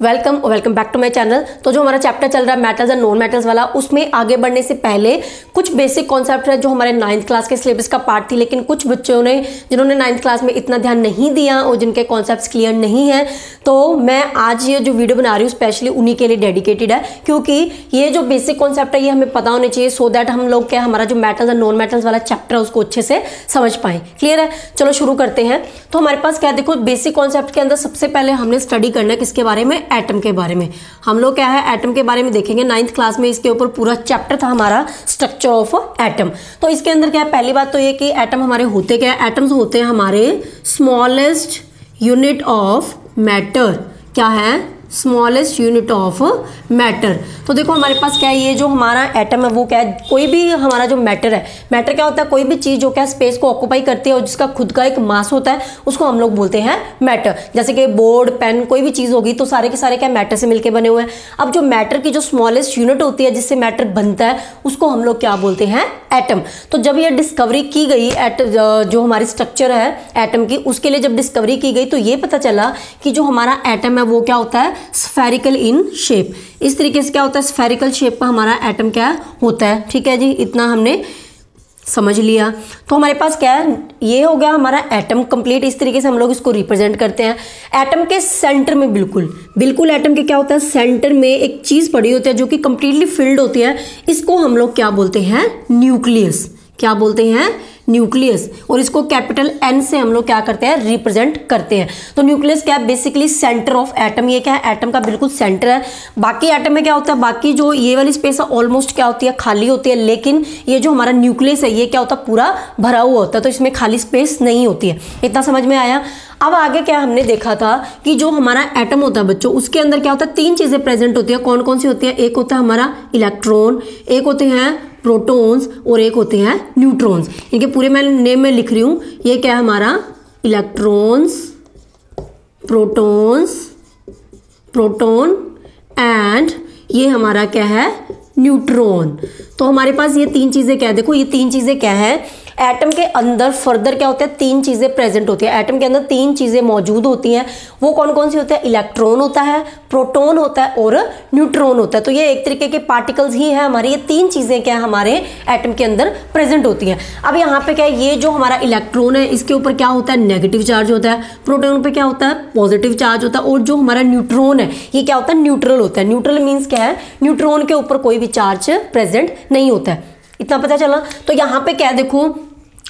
Welcome back to my channel. तो जो हमारा चैप्टर चल रहा है मेटल्स एंड नॉन मेटल्स वाला, उसमें आगे बढ़ने से पहले कुछ बेसिक कॉन्सेप्ट है जो हमारे 9th क्लास के सिलेबस का पार्ट थी, लेकिन कुछ बच्चों ने जिन्होंने 9th क्लास में इतना ध्यान नहीं दिया और जिनके कॉन्सेप्ट्स क्लियर नहीं है, तो मैं आज ये जो वीडियो बना रही हूँ स्पेशली उन्हीं के लिए डेडिकेटेड है, क्योंकि ये जो बेसिक कॉन्सेप्ट है ये हमें पता होने चाहिए सो दैट हम लोग क्या हमारा जो मेटल्स एंड नॉन मेटल्स वाला चैप्टर है उसको अच्छे से समझ पाएं। क्लियर है? चलो शुरू करते हैं। तो हमारे पास क्या देखो, बेसिक कॉन्सेप्ट के अंदर सबसे पहले हमने स्टडी करना है किसके बारे में? एटम के बारे में। हम लोग क्या है एटम के बारे में देखेंगे। 9th क्लास में इसके ऊपर पूरा चैप्टर था हमारा, स्ट्रक्चर ऑफ एटम। तो इसके अंदर क्या है, पहली बात तो ये कि एटम हमारे होते क्या है? एटम्स होते हैं हमारे स्मॉलेस्ट यूनिट ऑफ मैटर। क्या है? Smallest unit of matter. तो देखो हमारे पास क्या है, ये जो हमारा एटम है वो क्या है, कोई भी हमारा जो मैटर है, मैटर क्या होता है? कोई भी चीज जो क्या स्पेस को ऑक्यूपाई करती है और जिसका खुद का एक मास होता है उसको हम लोग बोलते हैं मैटर। जैसे कि बोर्ड, पेन, कोई भी चीज होगी तो सारे के सारे क्या मैटर से मिलकर बने हुए हैं। अब जो मैटर की जो स्मॉलेस्ट यूनिट होती है जिससे मैटर बनता है उसको हम लोग क्या बोलते हैं? एटम। तो जब ये डिस्कवरी की गई जो हमारी स्ट्रक्चर है एटम की, उसके लिए जब डिस्कवरी की गई तो ये पता चला कि जो हमारा एटम है वो क्या होता है? Spherical in shape. इस तरीके से क्या होता है? स्फेरिकल शेप का हमारा एटम क्या होता है। ठीक है जी, इतना हमने समझ लिया। तो हमारे पास क्या है, ये हो गया हमारा एटम कंप्लीट। इस तरीके से हम लोग इसको रिप्रेजेंट करते हैं। एटम के सेंटर में बिल्कुल एटम के क्या होता है? सेंटर में एक चीज पड़ी होती है जो कि कंप्लीटली फिल्ड होती है। इसको हम लोग क्या बोलते हैं? न्यूक्लियस। क्या बोलते हैं? न्यूक्लियस। और इसको कैपिटल एन से हम लोग क्या करते हैं? रिप्रेजेंट करते हैं। तो न्यूक्लियस क्या है? Basically centre of atom. ये क्या है? एटम का बिल्कुल सेंटर है। बाकी एटम में क्या होता है, बाकी जो ये वाली स्पेस है ऑलमोस्ट क्या होती है? खाली होती है। लेकिन ये जो हमारा न्यूक्लियस है ये क्या होता है? पूरा भरा हुआ होता है, तो इसमें खाली स्पेस नहीं होती है। इतना समझ में आया? अब आगे क्या हमने देखा था कि जो हमारा एटम होता है बच्चों, उसके अंदर क्या होता है? 3 चीजें प्रेजेंट होती है। कौन कौन सी होती है? एक होता है हमारा इलेक्ट्रॉन, एक होते हैं प्रोटॉन्स और एक होते हैं न्यूट्रॉन्स। इनके पूरे मैं नेम में लिख रही हूं। ये क्या है हमारा? इलेक्ट्रॉन्स, प्रोटॉन एंड ये हमारा क्या है? न्यूट्रॉन। तो हमारे पास ये 3 चीजें क्या है? देखो ये 3 चीजें क्या है, एटम के अंदर फर्दर क्या होता है? 3 चीजें प्रेजेंट होती है। एटम के अंदर 3 चीजें मौजूद होती हैं। वो कौन कौन सी होती है? इलेक्ट्रॉन होता है, प्रोटॉन होता है और न्यूट्रॉन होता है। तो ये एक तरीके के पार्टिकल्स ही है हमारे। ये 3 चीजें क्या है हमारे एटम के अंदर प्रेजेंट होती हैं। अब यहाँ पे क्या है, ये जो हमारा इलेक्ट्रॉन है इसके ऊपर क्या होता है? नेगेटिव चार्ज होता है। प्रोटॉन पे क्या होता है? पॉजिटिव चार्ज होता है। और जो हमारा न्यूट्रॉन है ये क्या होता है? न्यूट्रल होता है। न्यूट्रल मीन्स क्या है? न्यूट्रॉन के ऊपर कोई भी चार्ज प्रेजेंट नहीं होता है। इतना पता चला? तो यहाँ पे क्या देखो,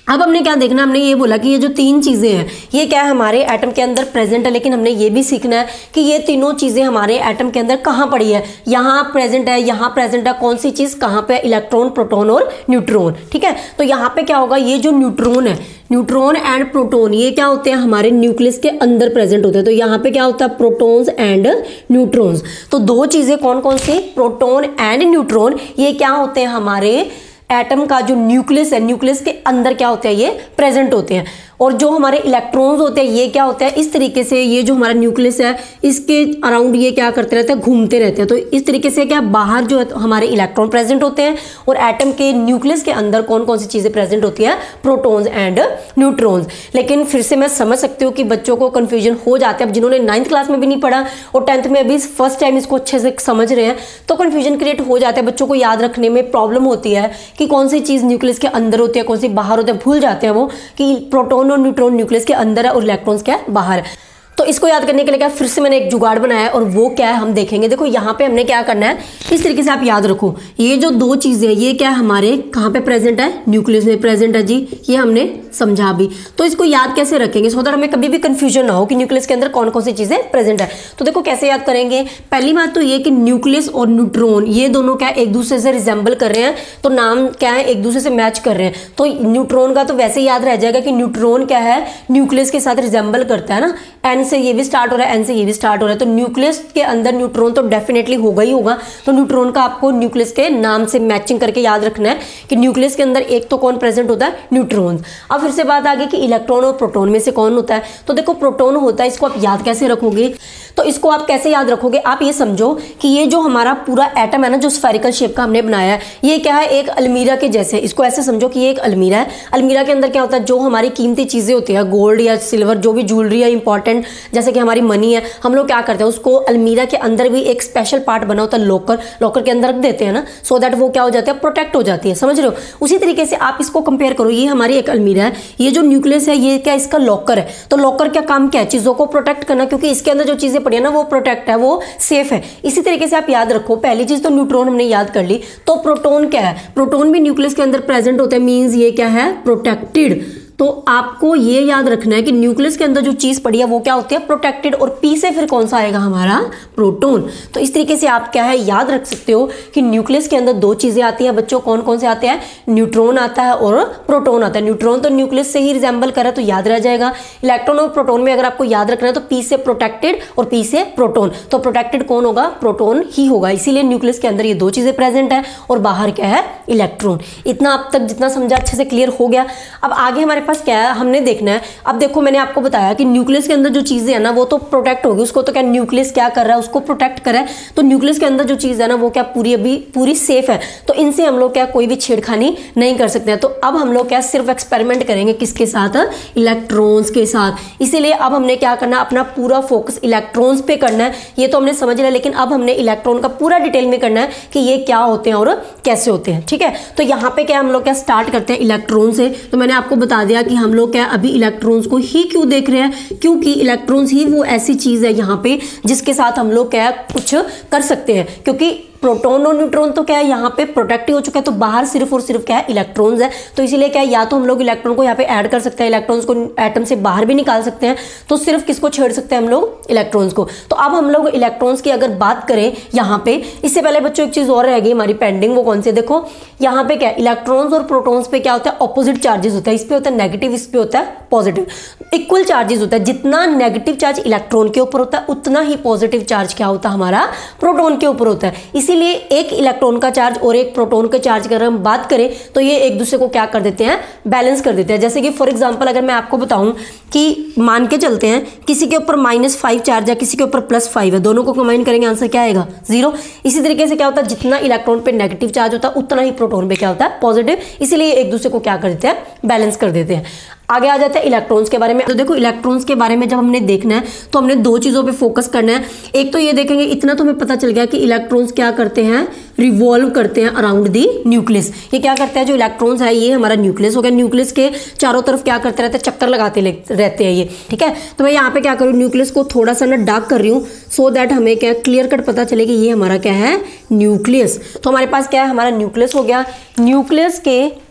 अब हमने क्या देखना, हमने ये बोला कि ये जो 3 चीजें हैं ये क्या है हमारे एटम के अंदर प्रेजेंट है, लेकिन हमने ये भी सीखना है कि ये तीनों चीजें हमारे एटम के अंदर कहाँ पड़ी है। यहाँ प्रेजेंट है, यहाँ प्रेजेंट है, कौन सी चीज कहाँ पे? इलेक्ट्रॉन, प्रोटॉन और न्यूट्रॉन। ठीक है? तो यहाँ पे क्या होगा, ये जो न्यूट्रॉन है, न्यूट्रॉन एंड प्रोटॉन ये क्या होते हैं? हमारे न्यूक्लियस के अंदर प्रेजेंट होते हैं। तो यहाँ पे क्या होता है? Protons and neutrons. तो 2 चीजें कौन कौन सी? Proton and neutron. ये क्या होते हैं? हमारे एटम का जो न्यूक्लियस है, न्यूक्लियस के अंदर क्या होते हैं? ये प्रेजेंट होते हैं। और जो हमारे इलेक्ट्रॉन्स होते हैं ये क्या होता है? इस तरीके से ये जो हमारा न्यूक्लियस है इसके अराउंड ये क्या करते रहते हैं? घूमते रहते हैं। तो इस तरीके से क्या बाहर जो है हमारे इलेक्ट्रॉन प्रेजेंट होते हैं और एटम के न्यूक्लियस के अंदर कौन कौन सी चीजें प्रेजेंट होती हैं? Protons and neutrons. लेकिन फिर से मैं समझ सकती हूँ कि बच्चों को कंफ्यूजन हो जाता है। अब जिन्होंने 9th क्लास में भी नहीं पढ़ा और 10th में अभी फर्स्ट टाइम इसको अच्छे से समझ रहे हैं तो कंफ्यूजन क्रिएट हो जाता है। बच्चों को याद रखने में प्रॉब्लम होती है कि कौन सी चीज न्यूक्लियस के अंदर होती है, कौन सी बाहर होती है। भूल जाते हैं वो कि प्रोटॉन और न्यूट्रॉन न्यूक्लियस के अंदर है और इलेक्ट्रॉन्स क्या है? बाहर है। तो इसको याद करने के लिए क्या फिर से मैंने एक जुगाड़ बनाया और वो क्या है हम देखेंगे। देखो यहाँ पे हमने क्या करना है, इस तरीके से आप याद रखो, ये जो 2 चीजें ये क्या है हमारे कहाँ पे प्रेजेंट है? न्यूक्लियस में प्रेजेंट है जी। ये हमने समझा भी। तो इसको याद कैसे रखेंगे सो दैट हमें कभी भी कंफ्यूजन ना हो कि न्यूक्लियस के अंदर कौन कौन सी चीजें प्रेजेंट है। तो देखो कैसे याद करेंगे। पहली बात तो ये कि न्यूक्लियस और न्यूट्रॉन ये दोनों क्या एक दूसरे से रिजेंबल कर रहे हैं, तो नाम क्या है? एक दूसरे से मैच कर रहे हैं। तो न्यूट्रॉन का तो वैसे ही याद रह जाएगा कि न्यूट्रॉन क्या है? न्यूक्लियस के साथ रिजेंबल करता है ना। एन से ये भी स्टार्ट हो रहा है, एन से ये भी स्टार्ट हो रहा है, तो न्यूक्लियस के अंदर न्यूट्रॉन तो डेफिनेटली होगा ही होगा। तो न्यूट्रॉन का आपको न्यूक्लियस के नाम से मैचिंग करके याद रखना है कि न्यूक्लियस के अंदर एक तो कौन प्रेजेंट होता है? न्यूट्रॉन। अब फिर से बात आ गई कि इलेक्ट्रॉन और प्रोटॉन में से कौन होता है। तो देखो प्रोटॉन होता है, इसको आप याद कैसे रखोगे? तो इसको आप कैसे याद रखोगे, आप ये समझो कि ये जो हमारा पूरा एटम है ना, जो स्फेरिकल शेप का हमने बनाया है, ये क्या है, एक अलमीरा के जैसे। इसको ऐसे समझो कि ये एक अलमीरा है। अलमीरा के अंदर क्या होता है, जो हमारी कीमती चीजें होती है, गोल्ड या सिल्वर, जो भी ज्वेलरी है इंपॉर्टेंट, जैसे कि हमारी मनी है, हम लोग क्या करते हैं, उसको अलमीरा के अंदर भी एक स्पेशल पार्ट बना होता है लॉकर, लॉकर के अंदर रख देते हैं ना, सो दैट वो क्या हो जाता है, प्रोटेक्ट हो जाती है। समझ रहे हो? उसी तरीके से आप इसको कंपेयर करो, ये हमारी एक अलमीरा है, ये जो न्यूक्लियस है ये क्या, इसका लॉकर है। तो लॉकर का काम क्या है, चीजों को प्रोटेक्ट करना, क्योंकि इसके अंदर जो चीजें पड़ी है ना वो प्रोटेक्ट है, वो सेफ है। इसी तरीके से आप याद रखो, पहली चीज तो न्यूट्रॉन हमने याद कर ली, तो प्रोटॉन क्या है, प्रोटॉन भी न्यूक्लियस के अंदर प्रेजेंट होता है, मींस ये क्या है, प्रोटेक्टेड। तो आपको ये याद रखना है कि न्यूक्लियस के अंदर जो चीज पड़ी है वो क्या होती है, प्रोटेक्टेड, और पी से फिर कौन सा आएगा, हमारा प्रोटॉन। तो इस तरीके से आप क्या है, याद रख सकते हो कि न्यूक्लियस के अंदर दो चीजें आती हैं बच्चों, कौन कौन से आते हैं, न्यूट्रॉन आता है और प्रोटॉन आता है। न्यूट्रॉन तो न्यूक्लियस से ही रिजेंबल करे तो याद रह जाएगा। इलेक्ट्रॉन और प्रोटॉन में अगर आपको याद रखना है तो पी से प्रोटेक्टेड और पी से प्रोटॉन, तो प्रोटेक्टेड कौन होगा, प्रोटॉन ही होगा। इसीलिए न्यूक्लियस के अंदर ये दो चीजें प्रेजेंट है और बाहर क्या है, इलेक्ट्रॉन। इतना अब तक जितना समझा अच्छे से क्लियर हो गया। अब आगे हमारे पास क्या है, हमने देखना है। अब देखो मैंने आपको बताया कि न्यूक्लियस के अंदर जो चीजें है ना वो तो प्रोटेक्ट होगी, उसको तो क्या न्यूक्लियस क्या कर रहा है, उसको प्रोटेक्ट कर रहा है। तो न्यूक्लियस के अंदर जो चीज है ना वो क्या पूरी अभी पूरी सेफ है, तो इनसे हम लोग क्या कोई भी छेड़खानी नहीं कर सकते हैं। तो अब हम लोग क्या सिर्फ एक्सपेरिमेंट करेंगे किसके साथ, इलेक्ट्रॉन्स के साथ। इसीलिए अब हमने क्या करना, अपना पूरा फोकस इलेक्ट्रॉन्स पे करना है। ये तो हमने समझ लिया, लेकिन अब हमने इलेक्ट्रॉन का पूरा डिटेल में करना है कि ये क्या होते हैं और कैसे होते हैं। ठीक है, तो यहाँ पे क्या हम लोग क्या स्टार्ट करते हैं इलेक्ट्रॉन से। तो मैंने आपको बता दिया कि हम लोग क्या अभी इलेक्ट्रॉन्स को ही क्यों देख रहे हैं, क्योंकि इलेक्ट्रॉन्स ही वो ऐसी चीज है यहाँ पे जिसके साथ हम लोग क्या कुछ कर सकते हैं। क्योंकि प्रोटॉन और न्यूट्रॉन तो क्या है यहाँ पे प्रोटेक्ट हो चुका है, तो बाहर सिर्फ और सिर्फ क्या है, इलेक्ट्रॉन्स है। तो इसीलिए क्या है, या तो हम लोग इलेक्ट्रॉन को यहाँ पे ऐड कर सकते हैं, इलेक्ट्रॉन्स को एटम से बाहर भी निकाल सकते हैं। तो सिर्फ किसको छेड़ सकते हैं हम लोग, इलेक्ट्रॉन्स को। तो अब हम लोग इलेक्ट्रॉन्स की अगर बात करें यहाँ पे, इससे पहले बच्चों एक चीज और रहेगी हमारी पेंडिंग, वो कौन सी, देखो यहाँ पे क्या है, इलेक्ट्रॉन्स और प्रोटॉन्स पे क्या होता है, ऑपोजिट चार्जेस होता है। इस पे होता है नेगेटिव, इस पे होता है पॉजिटिव। इक्वल चार्जेस होता है, जितना नेगेटिव चार्ज इलेक्ट्रॉन के ऊपर होता है उतना ही पॉजिटिव चार्ज क्या होता है, हमारा प्रोटॉन के ऊपर होता है। इसीलिए एक इलेक्ट्रॉन का चार्ज और एक प्रोटॉन के चार्ज की अगर हम बात करें तो ये एक दूसरे को क्या कर देते हैं, बैलेंस कर देते हैं। जैसे कि फॉर एग्जांपल अगर मैं आपको बताऊं कि मान के चलते हैं किसी के ऊपर -5 चार्ज है, किसी के ऊपर +5 है, दोनों को कंबाइन करेंगे आंसर क्या आएगा, 0। इसी तरीके से क्या होता है, जितना इलेक्ट्रॉन पे नेगेटिव चार्ज होता है उतना ही प्रोटॉन पे क्या होता है, पॉजिटिव। इसीलिए एक दूसरे को क्या कर देते हैं, बैलेंस कर देते हैं। आगे आ जाते हैं इलेक्ट्रॉन्स के बारे में। तो देखो इलेक्ट्रॉन्स के बारे में जब हमने देखना है तो हमने दो चीजों पे फोकस करना है। एक तो ये देखेंगे, इतना तो हमें पता चल गया कि इलेक्ट्रॉन्स क्या करते हैं, रिवॉल्व करते हैं अराउंड दी न्यूक्लियस। ये क्या करता है, जो इलेक्ट्रॉन्स है ये हमारा न्यूक्लियस हो गया, न्यूक्लियस के चारों तरफ क्या करते रहते हैं, चक्कर लगाते रहते हैं ये। ठीक है, तो मैं यहाँ पे क्या करूँ, न्यूक्लियस को थोड़ा सा ना डार्क कर रही हूँ, सो दैट हमें क्या क्लियर कट पता चले कि ये हमारा क्या है, न्यूक्लियस। तो हमारे पास क्या है, हमारा न्यूक्लियस हो गया। न्यूक्लियस के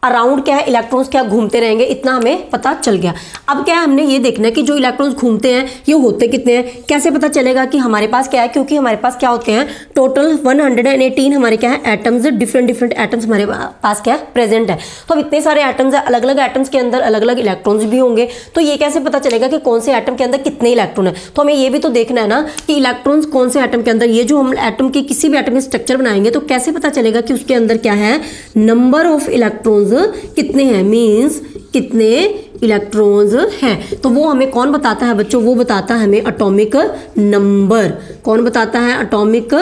अराउंड क्या है, इलेक्ट्रॉन्स क्या घूमते रहेंगे, इतना हमें पता चल गया। अब क्या है, हमने ये देखना है कि जो इलेक्ट्रॉन्स घूमते हैं ये होते कितने हैं, कैसे पता चलेगा कि हमारे पास क्या है, क्योंकि हमारे पास क्या होते हैं, टोटल 118 हमारे क्या है एटम्स, डिफरेंट एटम्स हमारे पास क्या है प्रेजेंट है। तो अब इतने सारे एटम्स है, अलग अलग एटम्स के अंदर अलग अलग इलेक्ट्रॉन्स भी होंगे। तो ये कैसे पता चलेगा कि कौन से एटम के अंदर कितने इलेक्ट्रॉन है। तो हमें ये भी तो देखना है ना कि इलेक्ट्रॉन्स कौन से एटम के अंदर, ये जो हम एटम की किसी भी एटम में स्ट्रक्चर बनाएंगे तो कैसे पता चलेगा कि उसके अंदर क्या है, नंबर ऑफ इलेक्ट्रॉन्स कितने हैं, मीन्स कितने इलेक्ट्रॉन्स हैं। तो वो हमें कौन बताता है बच्चों, वो बताता है हमें एटॉमिक नंबर। कौन बताता है, एटॉमिक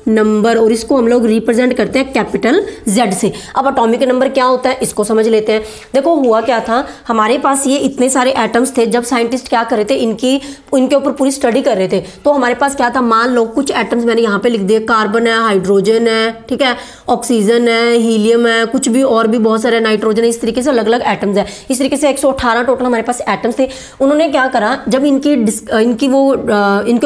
नंबर। और इसको हम लोग रिप्रेजेंट करते हैं कैपिटल Z से। अब एटॉमिक नंबर क्या होता है इसको समझ लेते हैं। देखो हुआ क्या था, हमारे पास ये इतने सारे एटम्स थे, जब साइंटिस्ट क्या कर रहे थे, इनके ऊपर पूरी स्टडी कर रहे थे। तो हमारे पास क्या था, मान लो कुछ एटम्स मैंने यहाँ पे लिख दिए, कार्बन है, हाइड्रोजन है, ठीक है, ऑक्सीजन है, हीलियम है, कुछ भी और भी बहुत सारे, नाइट्रोजन है, इस तरीके से अलग अलग एटम्स है। इस तरीके से 118 टोटल हमारे पास एटम्स थे। उन्होंने क्या करा, जब इनके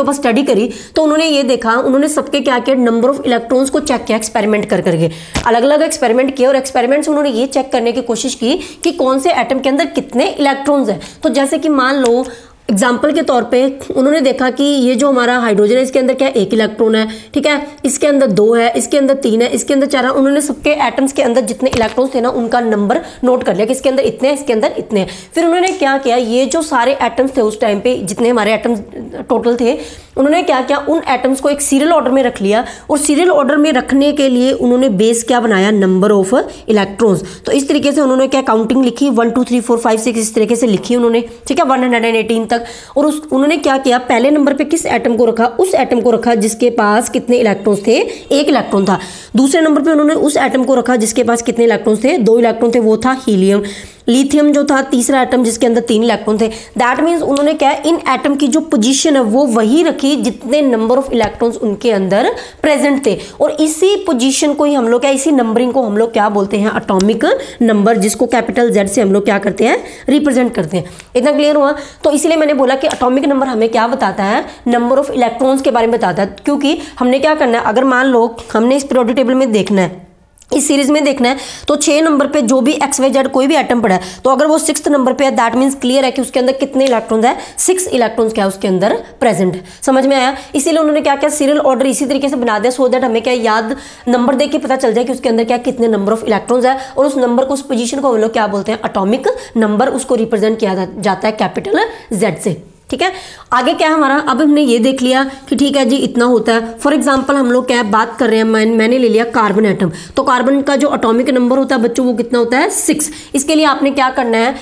ऊपर स्टडी करी तो उन्होंने ये देखा, उन्होंने सबके क्या किया, नंबर ऑफ इलेक्ट्रॉन्स को चेक किया एक्सपेरिमेंट करके, अलग अलग एक्सपेरिमेंट किए। और एक्सपेरिमेंट से उन्होंने ये चेक करने की कोशिश की कि कौन से एटम के अंदर कितने इलेक्ट्रॉन्स हैं। तो जैसे कि मान लो एग्जाम्पल के तौर पे उन्होंने देखा कि ये जो हमारा हाइड्रोजन है इसके अंदर क्या 1 इलेक्ट्रॉन है, ठीक है, इसके अंदर 2 है, इसके अंदर 3 है, इसके अंदर 4 है। उन्होंने सबके एटम्स के अंदर जितने इलेक्ट्रॉन्स थे ना उनका नंबर नोट कर लिया कि इसके अंदर इतने हैं, इसके अंदर इतने हैं। फिर उन्होंने क्या किया, ये जो सारे एटम्स थे उस टाइम पे जितने हमारे एटम्स टोटल थे, उन्होंने क्या किया, उन एटम्स को एक सीरियल ऑर्डर में रख लिया। और सीरियल ऑर्डर में रखने के लिए उन्होंने बेस क्या बनाया, नंबर ऑफ इलेक्ट्रॉन्स। तो इस तरीके से उन्होंने क्या काउंटिंग लिखी, 1 2 3 4 5 6 इस तरीके से लिखी उन्होंने, ठीक है, 118 तक। और उन्होंने क्या किया, पहले नंबर पे किस एटम को रखा, उस एटम को रखा जिसके पास कितने इलेक्ट्रॉन्स थे, 1 इलेक्ट्रॉन था। दूसरे नंबर पे उन्होंने उस एटम को रखा जिसके पास कितने इलेक्ट्रॉन्स थे, 2 इलेक्ट्रॉन थे, वो था हीलियम। लिथियम जो था तीसरा एटम जिसके अंदर 3 इलेक्ट्रॉन थे। दैट मीन्स उन्होंने क्या है, इन एटम की जो पोजीशन है वो वही रखी जितने नंबर ऑफ इलेक्ट्रॉन्स उनके अंदर प्रेजेंट थे। और इसी पोजीशन को ही हम लोग क्या, इसी नंबरिंग को हम लोग क्या बोलते हैं, एटॉमिक नंबर, जिसको कैपिटल Z से हम लोग क्या करते हैं, रिप्रेजेंट करते हैं। इतना क्लियर हुआ? तो इसलिए मैंने बोला कि एटॉमिक नंबर हमें क्या बताता है, नंबर ऑफ इलेक्ट्रॉन्स के बारे में बताता है। क्योंकि हमने क्या करना है, अगर मान लो हमने इस पीरियोडिक टेबल में देखना है, इस सीरीज में देखना है, तो 6 नंबर पे जो भी XYZ कोई भी एटम पड़ा है, तो अगर वो 6th नंबर पे है, दैट मीन्स क्लियर है कि उसके अंदर कितने इलेक्ट्रॉन्स है, 6 इलेक्ट्रॉन्स क्या उसके अंदर प्रेजेंट है। समझ में आया? इसीलिए उन्होंने क्या क्या सीरियल ऑर्डर इसी तरीके से बना दिया, सो दैट हमें क्या याद, नंबर देख के पता चल जाए कि उसके अंदर क्या कितने नंबर ऑफ इलेक्ट्रॉन्स है, और उस नंबर को, उस पोजीशन को हम लोग क्या बोलते हैं, एटॉमिक नंबर। उसको रिप्रेजेंट किया जाता है कैपिटल Z से। ठीक है, आगे क्या है हमारा, अब हमने ये देख लिया कि ठीक है जी इतना होता है। फॉर एग्जांपल हम लोग क्या बात कर रहे हैं, मैंने ले लिया कार्बन एटम, तो कार्बन का जो एटॉमिक नंबर होता है बच्चों वो कितना होता है, 6। इसके लिए आपने क्या करना है,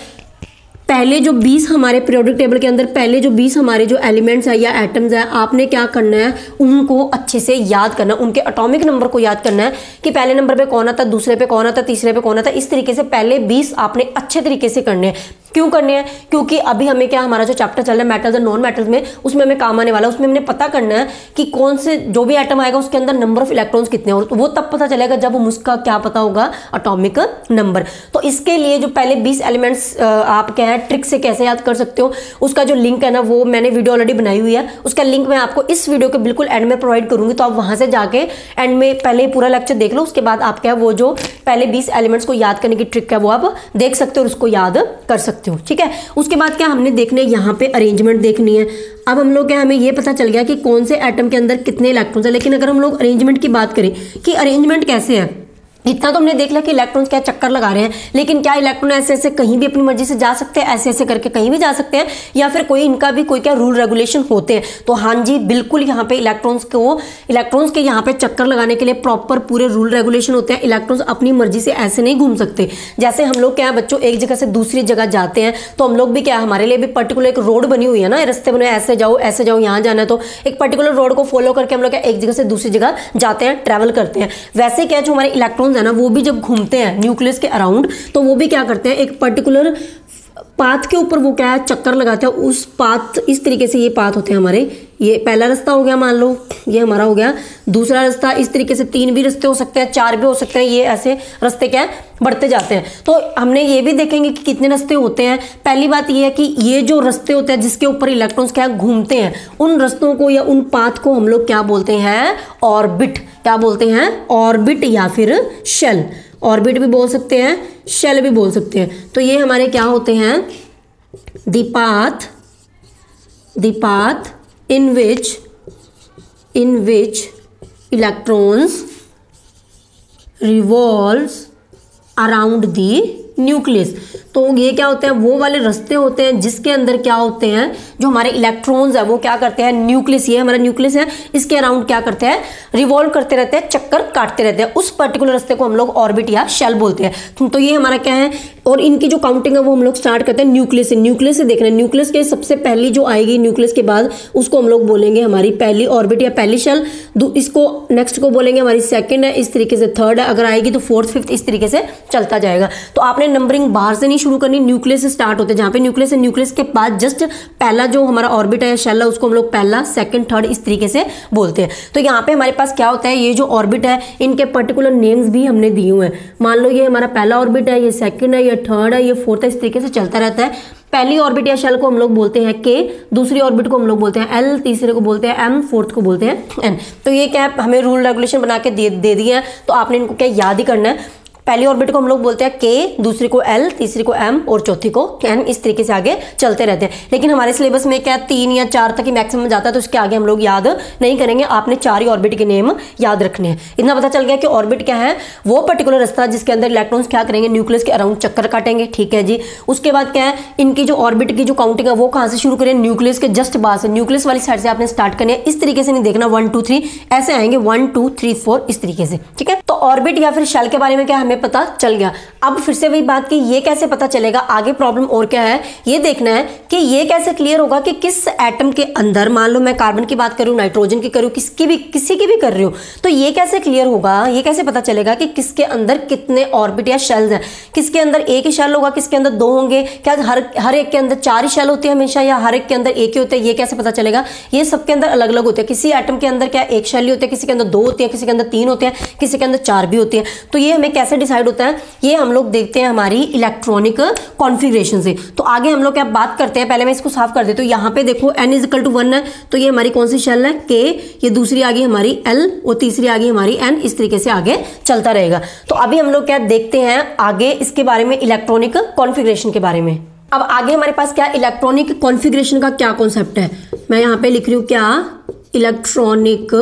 पहले जो 20 हमारे पीरियोडिक टेबल के अंदर पहले जो 20 हमारे जो एलिमेंट्स है या एटम्स है, आपने क्या करना है, उनको अच्छे से याद करना, उनके एटॉमिक नंबर को याद करना है कि पहले नंबर पे कौन आता, दूसरे पे कौन आता, तीसरे पे कौन आता। इस तरीके से पहले 20 आपने अच्छे तरीके से करने हैं। क्यों करने हैं, क्योंकि अभी हमें क्या, हमारा जो चैप्टर चल रहा है मेटल्स और नॉन मेटल्स में, उसमें हमें काम आने वाला है। उसमें हमने पता करना है कि कौन से जो भी एटम आएगा उसके अंदर नंबर ऑफ इलेक्ट्रॉन्स कितने हैं, और वो तब पता चलेगा जब हम उसका क्या पता होगा, एटॉमिक नंबर। तो इसके लिए जो पहले 20 एलिमेंट्स आप क्या है ट्रिक से कैसे याद कर सकते हो, उसका जो लिंक है ना, वो मैंने वीडियो ऑलरेडी बनाई हुई है, उसका लिंक मैं आपको इस वीडियो के बिल्कुल एंड में प्रोवाइड करूंगी। तो आप वहां से जाके एंड में पहले पूरा लेक्चर देख लो, उसके बाद आप क्या वो जो पहले 20 एलिमेंट्स को याद करने की ट्रिक है वो आप देख सकते हो और उसको याद कर सकते हो। ठीक है, उसके बाद क्या हमने देखने, यहाँ पे अरेंजमेंट देखनी है। अब हम लोग क्या, हमें ये पता चल गया कि कौन से एटम के अंदर कितने इलेक्ट्रॉन्स है, लेकिन अगर हम लोग अरेंजमेंट की बात करें कि अरेंजमेंट कैसे है, इतना तो हमने देख लिया कि इलेक्ट्रॉन्स क्या चक्कर लगा रहे हैं, लेकिन क्या इलेक्ट्रॉन ऐसे ऐसे कहीं भी अपनी मर्जी से जा सकते हैं, ऐसे ऐसे करके कहीं भी जा सकते हैं, या फिर कोई इनका भी कोई क्या रूल रेगुलेशन होते हैं? तो हाँ जी बिल्कुल, यहाँ पे इलेक्ट्रॉन्स के यहाँ पे चक्कर लगाने के लिए प्रॉपर पूरे रूल रेगुलेशन होते हैं। इलेक्ट्रॉन्स अपनी मर्जी से ऐसे नहीं घूम सकते। जैसे हम लोग क्या है बच्चों, एक जगह से दूसरी जगह जाते हैं, तो हम लोग भी क्या, हमारे लिए भी पर्टिकुलर एक रोड बनी हुई है ना, रास्ते बने, ऐसे जाओ यहाँ जाना है, तो एक पर्टिकुलर रोड को फॉलो करके हम लोग एक जगह से दूसरी जगह जाते हैं, ट्रैवल करते हैं। वैसे क्या, जो हमारे इलेक्ट्रॉन्स है ना, वो भी जब घूमते हैं न्यूक्लियस के अराउंड, तो वो भी क्या करते हैं, एक पर्टिकुलर पाथ के ऊपर वो क्या है, चक्कर लगाते हैं। उस पाथ, इस तरीके से ये पाथ होते हैं हमारे, ये पहला रास्ता हो गया, मान लो ये हमारा हो गया दूसरा रास्ता। इस तरीके से 3 भी रास्ते हो सकते हैं, 4 भी हो सकते हैं, ये ऐसे रास्ते क्या है बढ़ते जाते हैं। तो हमने ये भी देखेंगे कि कितने रास्ते होते हैं। पहली बात ये है कि ये जो रास्ते होते हैं जिसके ऊपर इलेक्ट्रॉन्स क्या घूमते हैं, उन रास्तों को या उन पाथ को हम लोग क्या बोलते हैं, ऑर्बिट। क्या बोलते हैं, ऑर्बिट या फिर शेल। ऑर्बिट भी बोल सकते हैं, शेल भी बोल सकते हैं। तो ये हमारे क्या होते हैं, the path in which electrons revolves around the nucleus. तो ये क्या होते हैं, वो वाले रास्ते होते हैं जिसके अंदर क्या होते हैं, जो हमारे इलेक्ट्रॉन्स है वो क्या करते हैं, न्यूक्लियस, ये हमारा न्यूक्लियस है, इसके अराउंड क्या करते हैं, रिवॉल्व करते रहते हैं, चक्कर काटते रहते हैं। उस पर्टिकुलर रास्ते को हम लोग ऑर्बिट या शेल बोलते हैं। तो ये हमारा क्या है, और इनकी जो काउंटिंग है वो हम लोग स्टार्ट करते हैं न्यूक्लियस से। न्यूक्लियस से देखना है, न्यूक्लियस के सबसे पहली जो आएगी न्यूक्लियस के बाद, उसको हम लोग बोलेंगे हमारी पहली ऑर्बिट या पहली शेल। इसको नेक्स्ट को बोलेंगे हमारी सेकंड है, इस तरीके से थर्ड है, अगर आएगी तो फोर्थ, फिफ्थ, इस तरीके से चलता जाएगा। तो आपने नंबरिंग बाहर से नहीं शुरू करनी, न्यूक्लियस से स्टार्ट होते हैं। जहां पे न्यूक्लियस है, न्यूक्लियस के बाद जस्ट पहला जो हमारा ऑर्बिट है या शेल है, उसको हम लोग पहला, सेकंड, थर्ड इस तरीके से बोलते हैं। तो यहाँ पे हमारे पास क्या होता है, ये जो ऑर्बिट है इनके पर्टिकुलर नेम्स भी हमने दिए हुए हैं। मान लो ये हमारा पहला ऑर्बिट है, ये सेकंड है, ये थर्ड है, ये फोर्थ है, इस तरीके से चलता रहता है। पहली ऑर्बिट या शेल को हम लोग बोलते हैं के, दूसरी ऑर्बिट को हम लोग बोलते हैं एल, तीसरे को बोलते हैं एम, फोर्थ को बोलते हैं एन। तो ये क्या हमें रूल रेगुलेशन बना के दे दिए हैं, तो आपने इनको क्या याद ही करना है। पहली ऑर्बिट को हम लोग बोलते हैं के, दूसरी को एल, तीसरी को एम और चौथी को एन। इस तरीके से आगे चलते रहते हैं। लेकिन हमारे सिलेबस में क्या 3 या 4 तक ही मैक्सिमम जाता है, तो इसके आगे हम लोग याद नहीं करेंगे। आपने 4 ही ऑर्बिट के नेम याद रखने हैं। इतना पता चल गया कि ऑर्बिट क्या है, वो पर्टिकुलर रास्ता जिसके अंदर इलेक्ट्रॉन्स क्या करेंगे, न्यूक्लियस के अराउंड चक्कर काटेंगे। ठीक है जी। उसके बाद क्या है, इनकी जो ऑर्बिट की जो काउंटिंग है वो कहाँ से शुरू करें, न्यूक्लियस के जस्ट बाद से, न्यूक्लियस वाली साइड से आपने स्टार्ट करनी है। इस तरीके से नहीं देखना 1 2 3 ऐसे आएंगे, 1 2 3 4 इस तरीके से। ठीक है। तो ऑर्बिट या फिर शेल के बारे में क्या हमें हमें पता चल गया। अब फिर से वही बात कि ये कैसे पता चलेगा, आगे प्रॉब्लम और क्या है ये देखना है कि ये कैसे क्लियर होगा कि किस एटम के अंदर, मान लो मैं कार्बन की बात करूँ, नाइट्रोजन की करूँ, किसी की भी कर रही हूँ, तो ये कैसे क्लियर होगा, ये कैसे पता चलेगा कि किसके अंदर कितने ऑर्बिट या शेल्स हैं। किसके अंदर एक ही शेल होगा, किसके अंदर दो होंगे, क्या हर एक के अंदर 4 ही शेल होते हैं हमेशा, या हर एक के अंदर एक ही होते हैं, ये कैसे पता चलेगा। ये सबके अंदर अलग अलग होते हैं। किसी एटम के अंदर क्या एक शेल ही होते हैं, किसी के अंदर 2 होते हैं, किसी के अंदर 3 होते हैं, किसी के अंदर 4 भी होते हैं। तो ये हमें कैसे डिसाइड होता है, ये हम लोग देखते हैं हमारी इलेक्ट्रॉनिक कॉन्फ़िगरेशन से। तो आगे हम लोग क्या बात करते हैं, पहले मैं इसको साफ कर देती हूँ। यहाँ पे देखो n = 1 है, तो ये हमारी कौन सी शेल है, K, ये दूसरी आ गई हमारी L और तीसरी आ गई हमारी N, इस तरीके से आगे चलता रहेगा। तो अभी हम लोग क्या देखते हैं आगे इसके बारे में, इलेक्ट्रॉनिक कॉन्फ़िगरेशन के बारे में। अब आगे हमारे पास क्या इलेक्ट्रॉनिक कॉन्फ़िगरेशन का क्या कॉन्सेप्ट है, मैं यहाँ पे लिख रही हूँ क्या, इलेक्ट्रॉनिक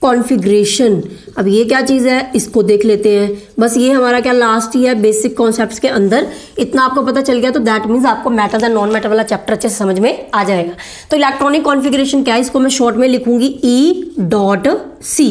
कॉन्फ़िगरेशन। अब ये क्या चीज़ है इसको देख लेते हैं। बस ये हमारा क्या लास्ट ही है बेसिक कॉन्सेप्ट्स के अंदर, इतना आपको पता चल गया तो दैट मीन्स आपको मैटर एंड नॉन मैटर वाला चैप्टर अच्छे से समझ में आ जाएगा। तो इलेक्ट्रॉनिक कॉन्फ़िगरेशन क्या है, इसको मैं शॉर्ट में लिखूंगी E.C।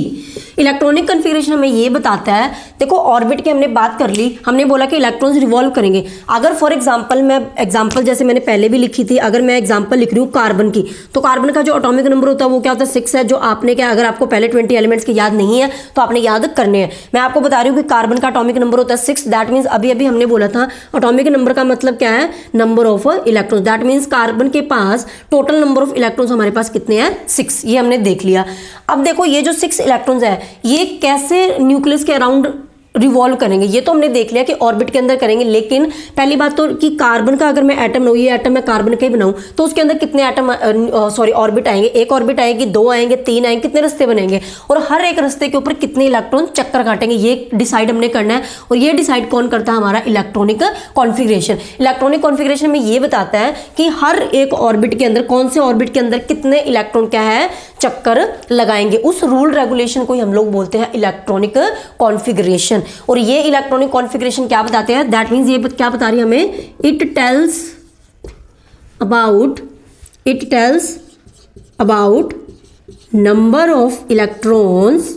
इलेक्ट्रॉनिक कॉन्फ़िगरेशन हमें ये बताता है, देखो ऑर्बिट की हमने बात कर ली, हमने बोला कि इलेक्ट्रॉन्स रिवॉल्व करेंगे। अगर फॉर एग्जांपल मैं एग्जांपल जैसे मैंने पहले भी लिखी थी, अगर मैं एग्जांपल लिख रही हूँ कार्बन की, तो कार्बन का जो एटॉमिक नंबर होता है वो क्या होता है 6 है, जो आपने क्या, अगर आपको पहले 20 एलिमेंट्स के याद नहीं है तो आपने याद करने हैं। मैं आपको बता रही हूँ कि कार्बन का एटॉमिक नंबर होता है 6, दैट मीन्स अभी अभी हमने बोला था एटॉमिक नंबर का मतलब क्या है, number of electrons, that means carbon के पास टोटल नंबर ऑफ इलेक्ट्रॉन्स हमारे पास कितने हैं 6, ये हमने देख लिया। अब देखो ये जो 6 इलेक्ट्रॉन्स है ये कैसे न्यूक्लियस के अराउंड रिवॉल्व करेंगे, ये तो हमने देख लिया कि ऑर्बिट के अंदर करेंगे। लेकिन पहली बात तो कि कार्बन का अगर मैं एटम बनाऊँ, ये एटम मैं कार्बन का ही बनाऊँ, तो उसके अंदर कितने एटम ऑर्बिट आएंगे, एक ऑर्बिट आएगी, 2 आएंगे, 3 आएंगे, कितने रास्ते बनेंगे और हर एक रास्ते के ऊपर कितने इलेक्ट्रॉन चक्कर काटेंगे, ये डिसाइड हमने करना है। और ये डिसाइड कौन करता है, हमारा इलेक्ट्रॉनिक कॉन्फ़िगरेशन। इलेक्ट्रॉनिक कॉन्फ़िगरेशन में ये बताता है कि हर एक ऑर्बिट के अंदर, कौन से ऑर्बिट के अंदर कितने इलेक्ट्रॉन क्या है चक्कर लगाएंगे। उस रूल रेगुलेशन को ही हम लोग बोलते हैं इलेक्ट्रॉनिक कॉन्फ़िगरेशन। और ये इलेक्ट्रॉनिक कॉन्फ़िगरेशन क्या बताते हैं, दैट मीन्स ये क्या बता रही है हमें, it tells about number of electrons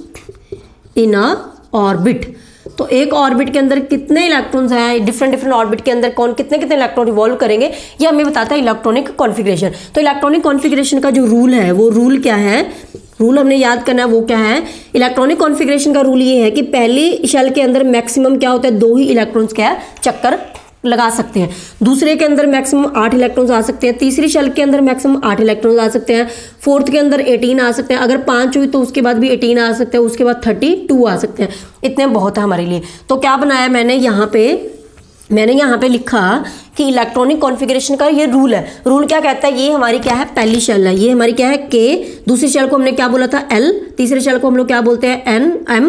in a orbit. तो एक ऑर्बिट के अंदर कितने इलेक्ट्रॉन्स हैं, डिफरेंट ऑर्बिट के अंदर कौन कितने इलेक्ट्रॉन रिवॉल्व करेंगे, ये हमें बताता है इलेक्ट्रॉनिक कॉन्फ़िगरेशन। तो इलेक्ट्रॉनिक कॉन्फ़िगरेशन का जो रूल है, वो रूल क्या है, रूल हमने याद करना है, वो क्या है, इलेक्ट्रॉनिक कॉन्फ़िगरेशन का रूल ये है कि पहली शेल के अंदर मैक्सिमम क्या होता है, 2 ही इलेक्ट्रॉन्स क्या है चक्कर लगा सकते हैं, दूसरे के अंदर मैक्सिमम 8 इलेक्ट्रॉन्स आ सकते हैं, तीसरी शेल के अंदर मैक्सिमम 8 इलेक्ट्रॉन्स आ सकते हैं, फोर्थ के अंदर 18 आ सकते हैं, अगर 5 हुई तो उसके बाद भी 18 आ सकते हैं, उसके बाद 32 आ सकते हैं। इतने बहुत है हमारे लिए। तो क्या बनाया मैंने यहाँ पे लिखा कि इलेक्ट्रॉनिक कॉन्फ़िगरेशन का ये रूल है। रूल क्या कहता है, ये हमारी क्या है पहली शेल है, ये हमारी क्या है K, दूसरी शेल को हमने क्या बोला था L, तीसरे शेल को हम लोग क्या बोलते हैं M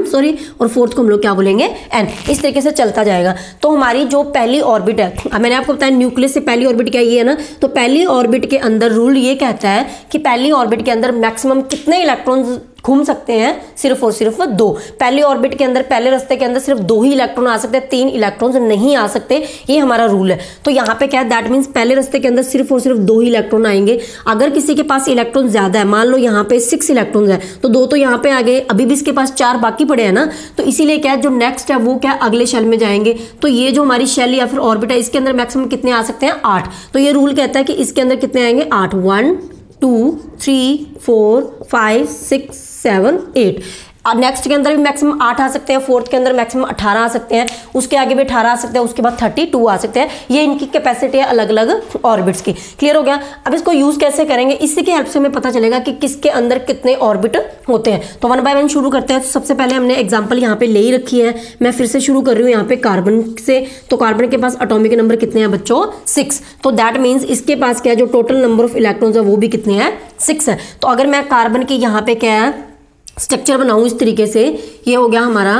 और फोर्थ को हम लोग क्या बोलेंगे N। इस तरीके से चलता जाएगा। तो हमारी जो पहली ऑर्बिट है, मैंने आपको बताया न्यूक्लियस से पहली ऑर्बिट क्या ये है ना, तो पहली ऑर्बिट के अंदर रूल ये कहता है कि पहली ऑर्बिट के अंदर मैक्सिमम कितने इलेक्ट्रॉन्स घूम सकते हैं, सिर्फ और सिर्फ 2। पहले ऑर्बिट के अंदर, पहले रास्ते के अंदर सिर्फ 2 ही इलेक्ट्रॉन आ सकते हैं, 3 इलेक्ट्रॉन्स नहीं आ सकते, ये हमारा रूल है। तो यहाँ पे क्या है, दैट मीन्स पहले रास्ते के अंदर सिर्फ और सिर्फ 2 ही इलेक्ट्रॉन आएंगे। अगर किसी के पास इलेक्ट्रॉन ज्यादा है, मान लो यहाँ पे 6 इलेक्ट्रॉन्स है, तो 2 तो यहाँ पे आ गए, अभी भी इसके पास 4 बाकी पड़े हैं ना, तो इसीलिए क्या है, जो नेक्स्ट है वो क्या अगले शेल में जाएंगे। तो ये जो हमारी शेल या फिर ऑर्बिट है, इसके अंदर मैक्सिमम कितने आ सकते हैं 8। तो ये रूल कहता है कि इसके अंदर कितने आएंगे 8, 1 2 3 4 5 6 7 8। नेक्स्ट के अंदर भी मैक्सिमम 8 आ सकते हैं, फोर्थ के अंदर मैक्सिमम 18 आ सकते हैं, उसके आगे भी 18 आ सकते हैं, उसके बाद 32 आ सकते हैं। ये इनकी कैपेसिटी है अलग अलग ऑर्बिट्स की। क्लियर हो गया। अब इसको यूज कैसे करेंगे, इसी की हेल्प से हमें पता चलेगा कि किसके अंदर कितने ऑर्बिट होते हैं। तो 1 बाय 1 शुरू करते हैं। तो सबसे पहले हमने एग्जाम्पल यहाँ पे ले ही रखी है, मैं फिर से शुरू कर रही हूँ यहाँ पे कार्बन से। तो कार्बन के पास एटॉमिक नंबर कितने हैं बच्चों 6। तो दैट मीन्स इसके पास क्या है, जो टोटल नंबर ऑफ इलेक्ट्रॉन्स है वो भी कितने हैं 6 है। तो अगर मैं कार्बन की यहाँ पे क्या है स्ट्रक्चर बनाऊं इस तरीके से, ये हो गया हमारा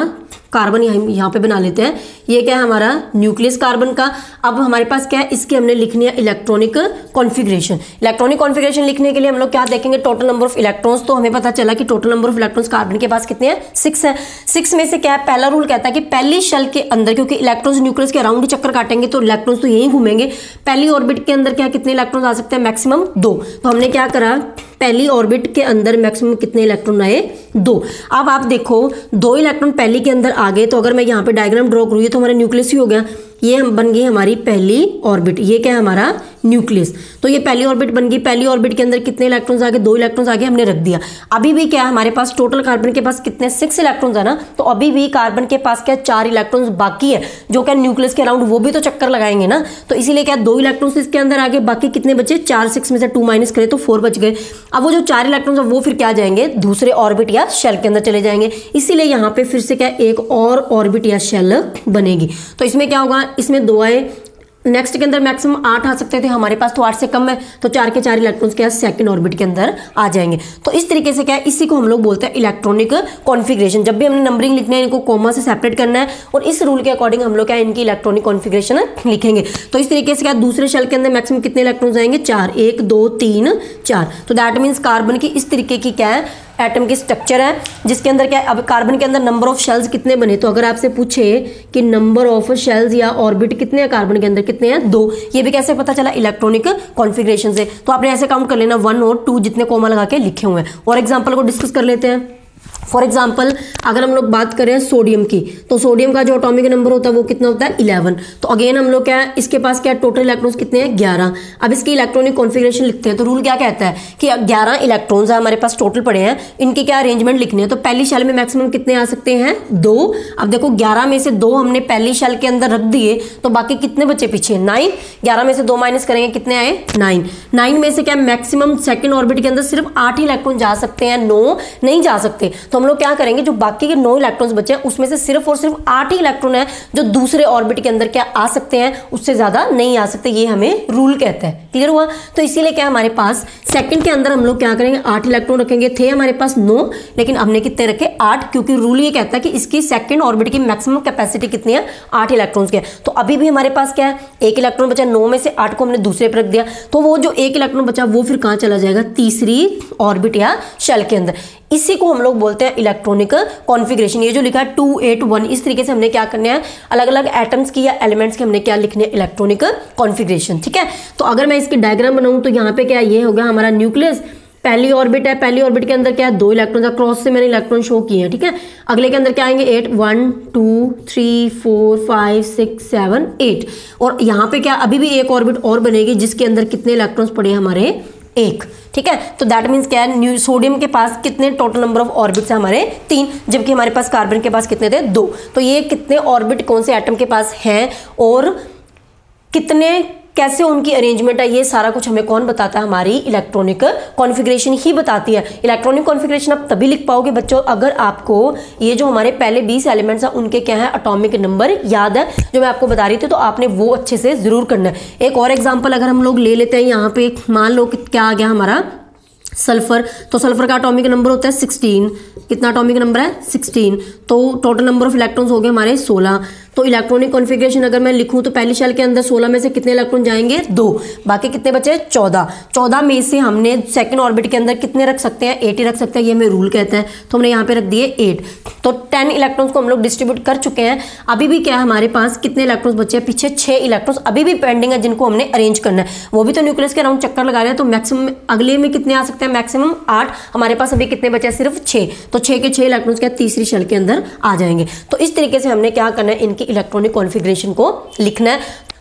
कार्बन, यहाँ पे बना लेते हैं। ये क्या है हमारा न्यूक्लियस कार्बन का। अब हमारे पास क्या है, इसकी हमने लिखनी है इलेक्ट्रॉनिक कॉन्फ़िगरेशन। इलेक्ट्रॉनिक कॉन्फ़िगरेशन लिखने के लिए हम लोग क्या देखेंगे, टोटल नंबर ऑफ इलेक्ट्रॉन्स। तो हमें पता चला कि total number of electrons carbon के पास कितने हैं 6 है। 6 में से क्या है, पहला रूल कहता है कि पहली शेल के अंदर, क्योंकि इलेक्ट्रॉन्स न्यूक्लियस के अराउंड ही चक्कर काटेंगे तो इलेक्ट्रॉन्स तो यहीं घूमेंगे, पहली ऑर्बिट के अंदर क्या कितने इलेक्ट्रॉन्स आ सकते हैं मैक्सिमम 2। तो हमने क्या करा, पहली ऑर्बिट के अंदर मैक्सिमम कितने इलेक्ट्रॉन आए, 2। अब आप देखो 2 इलेक्ट्रॉन पहली के अंदर आ गए, तो अगर मैं यहाँ पे डायग्राम ड्रॉ करूँ, ये तो हमारा न्यूक्लियस ही हो गया, ये हम बन गई हमारी पहली ऑर्बिट, ये क्या है हमारा न्यूक्लियस। तो ये पहली ऑर्बिट बन गई, पहली ऑर्बिट के अंदर कितने इलेक्ट्रॉन्स आ गए, 2 इलेक्ट्रॉन्स आ गए, हमने रख दिया। अभी भी क्या है हमारे पास टोटल कार्बन के पास कितने 6 इलेक्ट्रॉन्स है ना, तो अभी भी कार्बन के पास क्या 4 इलेक्ट्रॉन्स बाकी है, जो क्या न्यूक्लियस के अराउंड वो भी तो चक्कर लगाएंगे ना, तो इसीलिए क्या 2 इलेक्ट्रॉन्स इसके अंदर आ गए, बाकी कितने बचे 4, 6 में से 2 माइनस करें तो 4 बच गए। अब वो जो 4 इलेक्ट्रॉन्स है वो फिर क्या जाएंगे, दूसरे ऑर्बिट या शेल के अंदर चले जाएंगे, इसीलिए यहाँ पे फिर से क्या एक और ऑर्बिट या शेल बनेगी। तो इसमें क्या होगा, इसमें 2 आए, नेक्स्ट के अंदर मैक्सिमम 8 आ सकते थे, हमारे पास तो 8 से कम है, तो 4 के 4 इलेक्ट्रॉन्स क्या सेकंड ऑर्बिट के अंदर आ जाएंगे। तो इस तरीके से क्या है, इसी को हम लोग बोलते हैं इलेक्ट्रॉनिक कॉन्फ़िगरेशन। जब भी हमने नंबरिंग लिखना है, इनको कोमा से सेपरेट करना है, और इस रूल के अकॉर्डिंग हम लोग क्या इनकी इलेक्ट्रॉनिक कॉन्फ़िगरेशन लिखेंगे। तो इस तरीके से क्या दूसरे शेल के अंदर मैक्सिमम कितने इलेक्ट्रॉन्स आएंगे, 4, 1 2 3 4। तो दैट मीन्स कार्बन की इस तरीके की क्या है एटम की स्ट्रक्चर है, जिसके अंदर क्या है, अब कार्बन के अंदर नंबर ऑफ शेल्स कितने बने, तो अगर आपसे पूछे कि नंबर ऑफ शेल्स या ऑर्बिट कितने हैं कार्बन के अंदर, कितने हैं 2, ये भी कैसे पता चला, इलेक्ट्रॉनिक कॉन्फ़िगरेशन से। तो आपने ऐसे काउंट कर लेना 1 और 2 जितने कोमा लगा के लिखे हुए हैं। और एग्जाम्पल को डिस्कस कर लेते हैं। फॉर एग्जाम्पल अगर हम लोग बात करें सोडियम की, तो सोडियम का जो एटॉमिक नंबर होता है वो कितना होता है 11। तो अगेन हम लोग क्या है, इसके पास क्या टोटल इलेक्ट्रॉन्स कितने हैं 11। अब इसकी इलेक्ट्रॉनिक कॉन्फ़िगरेशन लिखते हैं, तो रूल क्या कहता है कि 11 इलेक्ट्रॉन्स हमारे पास टोटल पड़े हैं, इनके क्या अरेंजमेंट लिखने हैं। तो पहली शेल में मैक्सिमम कितने आ सकते हैं 2। अब देखो 11 में से 2 हमने पहली शेल के अंदर रख दिए, तो बाकी कितने बचे पीछे 9। 11 में से 2 माइनस करेंगे कितने आए 9। 9 में से क्या मैक्सिमम सेकंड ऑर्बिट के अंदर सिर्फ 8 ही इलेक्ट्रॉन जा सकते हैं, 9 नहीं जा सकते। तो हम लोग क्या करेंगे, जो बाकी के 9 इलेक्ट्रॉन्स बचे हैं उसमें से सिर्फ और सिर्फ 8 ही इलेक्ट्रॉन है जो दूसरे ऑर्बिट के अंदर क्या आ सकते हैं, उससे ज्यादा नहीं आ सकते, ये हमें रूल कहता है। क्लियर हुआ। तो इसीलिए क्या हमारे पास सेकंड के अंदर हम लोग क्या करेंगे 8 इलेक्ट्रॉन रखेंगे। थे हमारे पास 9, लेकिन हमने कितने रखे 8, क्योंकि रूल ये कहता है कि इसकी सेकंड ऑर्बिट की मैक्सिमम कैपेसिटी कितनी है 8 इलेक्ट्रॉन्स की है। तो अभी भी हमारे पास क्या है 1 इलेक्ट्रॉन बचा, 9 में से 8 को हमने दूसरे पर रख दिया, तो वो जो 1 इलेक्ट्रॉन बचा वो फिर कहां चला जाएगा तीसरी ऑर्बिट या शेल के अंदर। इसी को हम लोग बोलते हैं इलेक्ट्रॉनिक कॉन्फ़िगरेशन। ये जो लिखा है 2 8 1, इस तरीके से हमने क्या करना है अलग अलग एटम्स की या एलिमेंट्स की हमने क्या लिखने इलेक्ट्रॉनिक कॉन्फ़िगरेशन। ठीक है। तो अगर मैं इसकी डायग्राम बनाऊं तो यहाँ पे क्या ये होगा हमारा न्यूक्लियस, पहली ऑर्बिट है, पहली ऑर्बिट के अंदर क्या है 2 इलेक्ट्रॉन, क्रॉस से मैंने इलेक्ट्रॉन शो किए हैं। ठीक है। अगले के अंदर क्या आएंगे 8 1 2 3 4 5 6 7 8, और यहाँ पे क्या अभी भी एक ऑर्बिट और बनेगी जिसके अंदर कितने इलेक्ट्रॉन्स पड़े हमारे 1। ठीक है। तो दैट मीन्स क्या है सोडियम के पास कितने टोटल नंबर ऑफ ऑर्बिट्स है हमारे 3, जबकि हमारे पास कार्बन के पास कितने थे 2। तो ये कितने ऑर्बिट कौन से एटम के पास हैं और कितने कैसे उनकी अरेंजमेंट है, ये सारा कुछ हमें कौन बताता है, हमारी इलेक्ट्रॉनिक कॉन्फ़िगरेशन ही बताती है। इलेक्ट्रॉनिक कॉन्फ़िगरेशन आप तभी लिख पाओगे बच्चों अगर आपको ये जो हमारे पहले 20 एलिमेंट्स हैं उनके क्या है एटॉमिक नंबर याद है, जो मैं आपको बता रही थी, तो आपने वो अच्छे से जरूर करना है। एक और एग्जाम्पल अगर हम लोग ले लेते हैं, यहाँ पे मान लो कि क्या आ गया हमारा सल्फर। तो सल्फर का एटॉमिक नंबर होता है 16। कितना एटॉमिक नंबर है 16। तो टोटल नंबर ऑफ इलेक्ट्रॉन्स हो गए हमारे 16। तो इलेक्ट्रॉनिक कॉन्फ़िगरेशन अगर मैं लिखूं तो पहली शेल के अंदर 16 में से कितने इलेक्ट्रॉन जाएंगे 2, बाकी कितने बचे 14। 14 में से हमने सेकंड ऑर्बिट के अंदर कितने रख सकते हैं 8 ही रख सकते हैं, ये हमें रूल कहता है। तो हमने यहाँ पे रख दिए 8। तो 10 इलेक्ट्रॉन्स को हम लोग डिस्ट्रीब्यूट कर चुके हैं। अभी भी क्या है हमारे पास कितने इलेक्ट्रॉन्स बचे हैं, पीछे 6 इलेक्ट्रॉन्स अभी भी पेंडिंग है जिनको हमने अरेंज करना है। वो भी तो न्यूक्लियस के अराउंड चक्कर लगा रहे हैं। तो मैक्सिमम अगले में कितने आ सकते हैं मैक्सिमम 8, हमारे पास अभी कितने बचे सिर्फ 6। तो 6 के 6 इलेक्ट्रॉन्स क्या तीसरी शेल के अंदर आ जाएंगे। तो इस तरीके से हमने क्या करना है इनकी इलेक्ट्रॉनिक कॉन्फ़िगरेशन को लिखना है।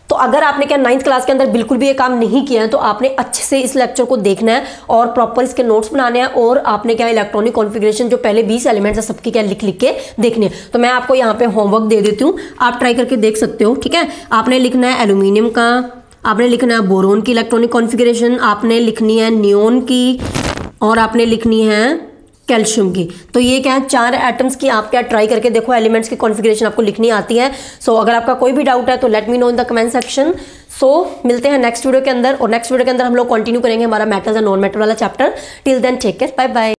तो अगर आपने क्या 9th क्लास के अंदर बिल्कुल भी ये काम नहीं किया है तो आपने अच्छे से इस लेक्चर को देखना है और प्रॉपर इसके नोट्स बनाने हैं, और आपने क्या इलेक्ट्रॉनिक कॉन्फ़िगरेशन जो पहले 20 एलिमेंट्स है सबकी क्या लिख लिख के देखने हैं। तो मैं आपको यहाँ पे होमवर्क दे देती हूँ, आप ट्राई करके देख सकते हो। ठीक है। आपने लिखना है एल्यूमिनियम का, आपने लिखना है बोरोन की इलेक्ट्रॉनिक कॉन्फ़िगरेशन, आपने लिखनी है नियोन की, और आपने लिखनी है कैल्शियम की। तो ये क्या है 4 एटम्स की आप क्या ट्राई करके देखो, एलिमेंट्स की कॉन्फ़िगरेशन आपको लिखनी आती है। सो अगर आपका कोई भी डाउट है तो let me know in the comment section. So मिलते हैं नेक्स्ट वीडियो के अंदर, और नेक्स्ट वीडियो के अंदर हम लोग कंटिन्यू करेंगे हमारा मेटल्स एंड नॉन मेटल वाला chapter. Till then take care, bye bye.